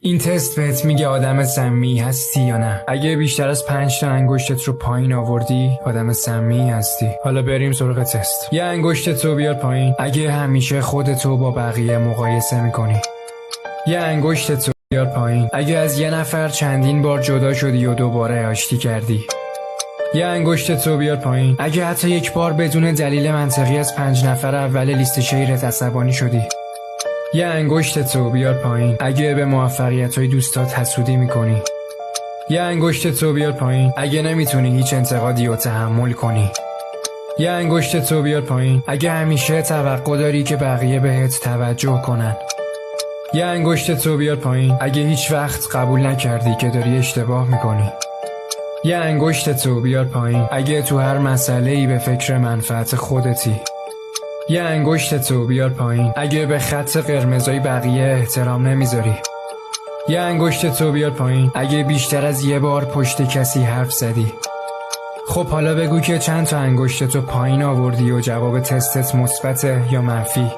این تست بهت میگه آدم سمی هستی یا نه. اگه بیشتر از 5 تا انگشتت رو پایین آوردی آدم سمی هستی. حالا بریم سراغ تست. یه انگشتت رو بیار پایین اگه همیشه خودتو با بقیه مقایسه میکنی. یه انگشتت رو بیار پایین اگه از یه نفر چندین بار جدا شدی و دوباره آشتی کردی. یه انگشتت رو بیار پایین اگه حتی یک بار بدون دلیل منطقی از 5 نفر اول لیست شیرت عصبانی شدی. یه انگشتت رو بیار پایین اگه به موفقیت‌های دوستات حسودی میکنی. یه انگشتت رو بیار پایین اگه نمیتونی هیچ انتقادی رو تحمل کنی. یه انگشتت رو بیار پایین اگه همیشه توقع داری که بقیه بهت توجه کنن. یه انگشتت رو بیار پایین اگه هیچ وقت قبول نکردی که داری اشتباه میکنی. یه انگشتت رو بیار پایین اگه تو هر مسئله‌ای به فکر منفعت خودتی. یه انگشتت رو بیار پایین اگه به خط قرمزای بقیه احترام نمیذاری. یه انگشتت رو بیار پایین اگه بیشتر از یه بار پشت کسی حرف زدی. خب حالا بگو که چند تا انگشتت رو پایین آوردی و جواب تستت مثبته یا منفی؟